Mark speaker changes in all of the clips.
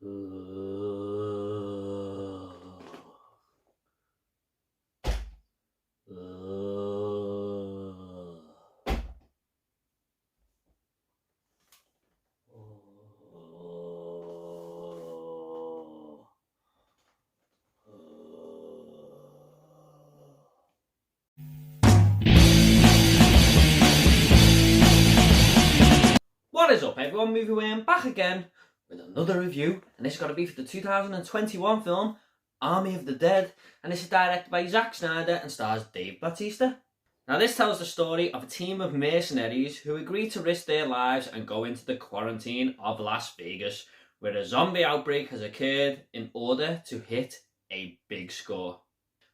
Speaker 1: What is up, everyone? Movie Worm back again with another review, and this has got to be for the 2021 film Army of the Dead, and this is directed by Zack Snyder and stars Dave Bautista. Now, this tells the story of a team of mercenaries who agree to risk their lives and go into the quarantine of Las Vegas, where a zombie outbreak has occurred in order to hit a big score.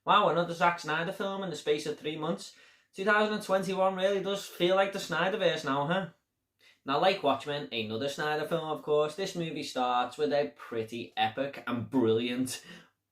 Speaker 1: Wow, another Zack Snyder film in the space of 3 months. 2021 really does feel like the Snyderverse now, huh? Now, like Watchmen, another Snyder film, of course, this movie starts with a pretty epic and brilliant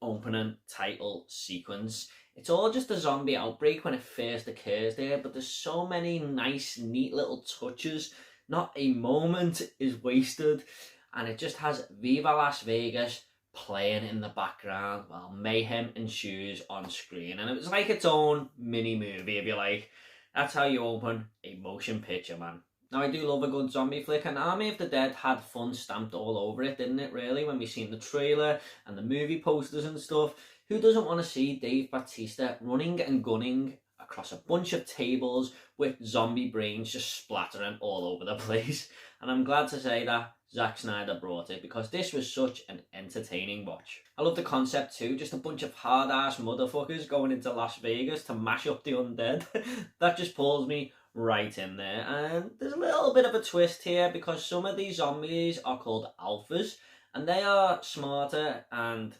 Speaker 1: opening title sequence. It's all just a zombie outbreak when it first occurs there, but there's so many nice, neat little touches. Not a moment is wasted, and it just has Viva Las Vegas playing in the background while mayhem ensues on screen. And it was like its own mini movie, if you like. That's how you open a motion picture, man. Now, I do love a good zombie flick, and Army of the Dead had fun stamped all over it, didn't it, really, when we seen the trailer and the movie posters and stuff. Who doesn't want to see Dave Bautista running and gunning across a bunch of tables with zombie brains just splattering all over the place? And I'm glad to say that Zack Snyder brought it, because this was such an entertaining watch. I love the concept too, just a bunch of hard-ass motherfuckers going into Las Vegas to mash up the undead. That just pulls me right in there. And there's a little bit of a twist here, because some of these zombies are called alphas, and they are smarter and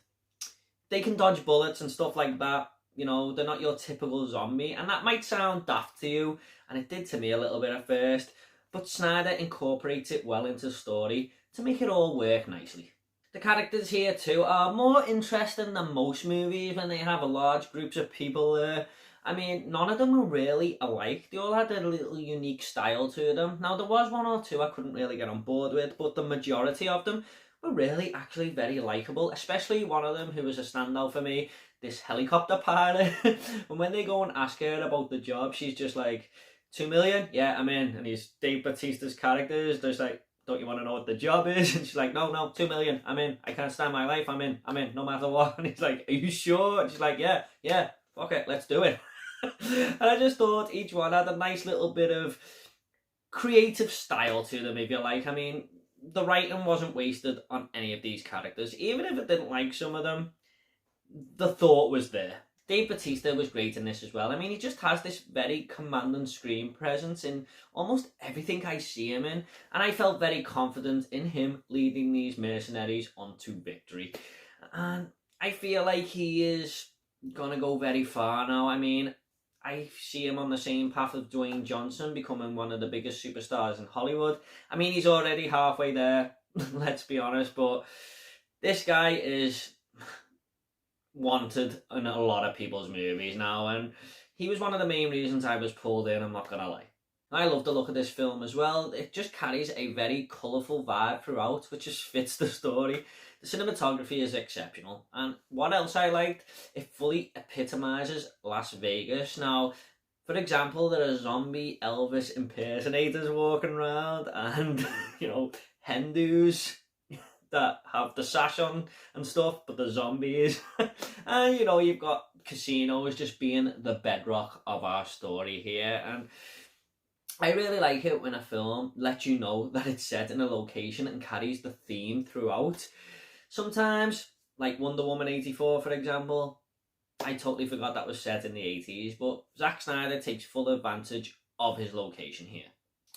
Speaker 1: they can dodge bullets and stuff like that. You know, they're not your typical zombie, and that might sound daft to you, and it did to me a little bit at first, but Snyder incorporates it well into the story to make it all work nicely. The characters here too are more interesting than most movies when they have a large groups of people there. I mean, none of them were really alike. They all had a little unique style to them. Now, there was one or two I couldn't really get on board with, but the majority of them were really actually very likeable, especially one of them who was a standout for me, this helicopter pilot. And when they go and ask her about the job, she's just like, 2 million? Yeah, I'm in. And he's Dave Bautista's character is just like, don't you want to know what the job is? And she's like, no, 2 million, I'm in. I can't stand my life, I'm in, no matter what. And he's like, are you sure? And she's like, yeah, fuck it, let's do it. And I just thought each one had a nice little bit of creative style to them, if you like. I mean, the writing wasn't wasted on any of these characters. Even if I didn't like some of them, the thought was there. Dave Bautista was great in this as well. I mean, he just has this very commanding screen presence in almost everything I see him in, and I felt very confident in him leading these mercenaries onto victory. And I feel like he is gonna go very far now. I mean, I see him on the same path of Dwayne Johnson, becoming one of the biggest superstars in Hollywood. I mean, he's already halfway there, let's be honest, but this guy is wanted in a lot of people's movies now, and he was one of the main reasons I was pulled in, I'm not gonna lie. I love the look of this film as well. It just carries a very colourful vibe throughout, which just fits the story. The cinematography is exceptional, and what else I liked, it fully epitomises Las Vegas. Now, for example, there are zombie Elvis impersonators walking around, and you know, Hindus that have the sash on and stuff, but the zombies. And you know, you've got casinos just being the bedrock of our story here. And I really like it when a film lets you know that it's set in a location and carries the theme throughout. Sometimes, like Wonder Woman 84, for example, I totally forgot that was set in the 80s, but Zack Snyder takes full advantage of his location here.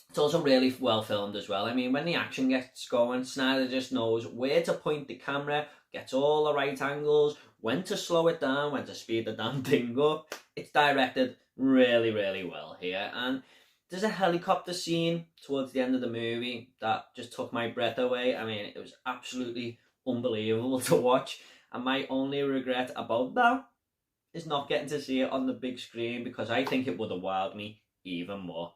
Speaker 1: It's also really well filmed as well. I mean, when the action gets going, Snyder just knows where to point the camera, gets all the right angles, when to slow it down, when to speed the damn thing up. It's directed really, really well here. And there's a helicopter scene towards the end of the movie that just took my breath away. I mean, it was absolutely unbelievable to watch. And my only regret about that is not getting to see it on the big screen, because I think it would have wowed me even more.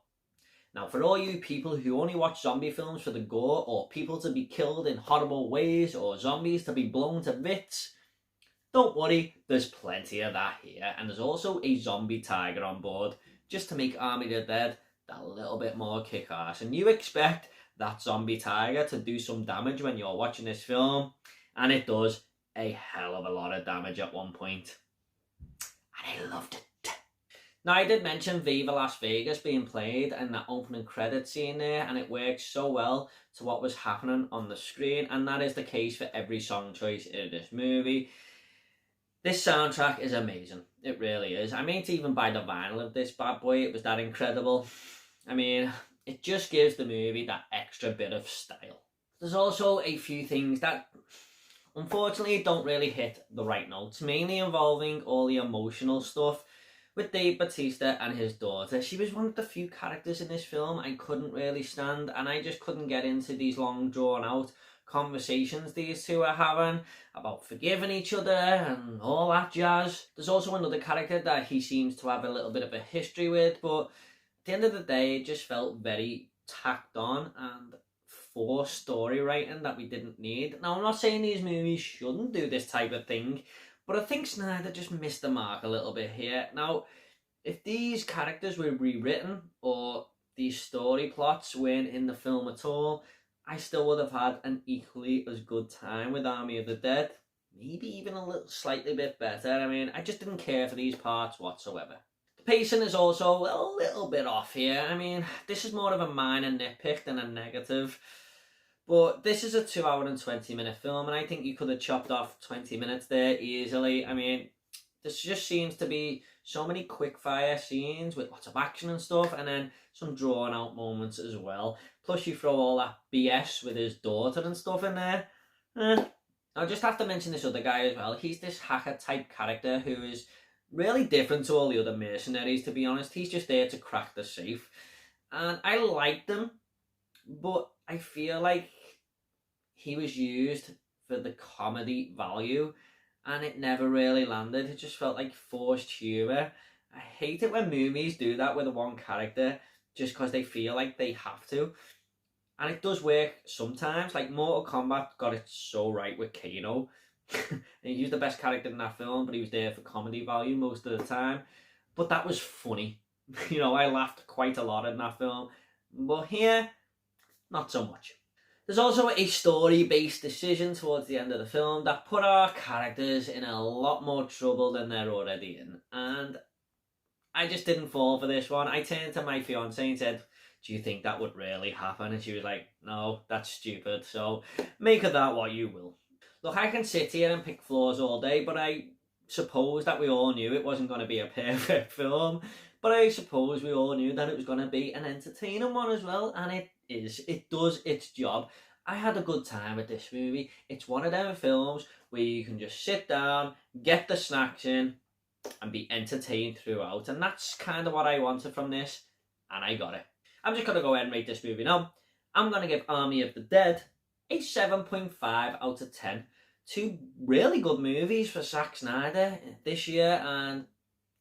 Speaker 1: Now, for all you people who only watch zombie films for the gore, or people to be killed in horrible ways, or zombies to be blown to bits, don't worry, there's plenty of that here. And there's also a zombie tiger on board, just to make Army of the Dead that little bit more kick-ass. And you expect that zombie tiger to do some damage when you're watching this film, and it does a hell of a lot of damage at one point. And I loved it. Now, I did mention Viva Las Vegas being played in that opening credit scene there, and it works so well to what was happening on the screen, and that is the case for every song choice in this movie. This soundtrack is amazing. It really is. I mean, to even buy the vinyl of this bad boy, it was that incredible. I mean, it just gives the movie that extra bit of style. There's also a few things that unfortunately don't really hit the right notes, mainly involving all the emotional stuff with Dave Bautista and his daughter. She was one of the few characters in this film I couldn't really stand, and I just couldn't get into these long drawn out conversations these two are having about forgiving each other and all that jazz. There's also another character that he seems to have a little bit of a history with, but at the end of the day it just felt very tacked on and forced story writing that we didn't need. Now, I'm not saying these movies shouldn't do this type of thing, but I think Snyder just missed the mark a little bit here. Now, if these characters were rewritten or these story plots weren't in the film at all, I still would have had an equally as good time with Army of the Dead. Maybe even a little slightly bit better. I mean, I just didn't care for these parts whatsoever. The pacing is also a little bit off here. I mean, this is more of a minor nitpick than a negative. But this is a 2 hour and 20-minute film, and I think you could have chopped off 20 minutes there easily. I mean, this just seems to be so many quick fire scenes with lots of action and stuff, and then some drawn out moments as well. Plus you throw all that BS with his daughter and stuff in there. I just have to mention this other guy as well. He's this hacker type character who is really different to all the other mercenaries, to be honest. He's just there to crack the safe. And I liked him, but I feel like he was used for the comedy value, and it never really landed. It just felt like forced humour. I hate it when movies do that with one character just because they feel like they have to. And it does work sometimes. Like Mortal Kombat got it so right with Kano. And he was the best character in that film, but he was there for comedy value most of the time. But that was funny. You know, I laughed quite a lot in that film. But here, not so much. There's also a story-based decision towards the end of the film that put our characters in a lot more trouble than they're already in. And I just didn't fall for this one. I turned to my fiancée and said, do you think that would really happen? And she was like, no, that's stupid. So make of that what you will. Look, I can sit here and pick flaws all day, but I suppose that we all knew it wasn't going to be a perfect film. But I suppose we all knew that it was going to be an entertaining one as well. And it is. It does its job. I had a good time with this movie. It's one of them films where you can just sit down, get the snacks in, and be entertained throughout. And that's kind of what I wanted from this. And I got it. I'm just going to go ahead and rate this movie now. I'm going to give Army of the Dead a 7.5 out of 10. Two really good movies for Zack Snyder this year. And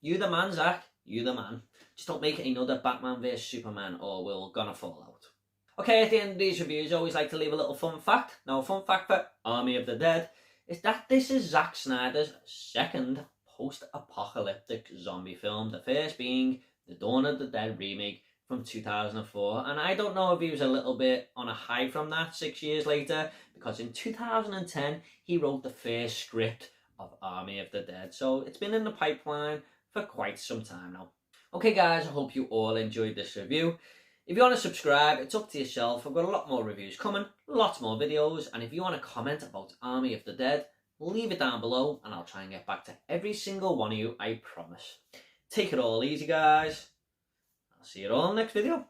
Speaker 1: you the man, Zack. You the man. Just don't make it another Batman vs Superman or we're gonna fall out. Okay, at the end of these reviews, I always like to leave a little fun fact. Now, a fun fact for Army of the Dead is that this is Zack Snyder's second post-apocalyptic zombie film. The first being the Dawn of the Dead remake from 2004. And I don't know if he was a little bit on a high from that 6 years later, because in 2010, he wrote the first script of Army of the Dead. So it's been in the pipeline for quite some time now. Okay guys, I hope you all enjoyed this review. If you want to subscribe, it's up to yourself. I've got a lot more reviews coming, lots more videos, and if you want to comment about Army of the Dead, leave it down below and I'll try and get back to every single one of you, I promise. Take it all easy guys. I'll see you all in the next video.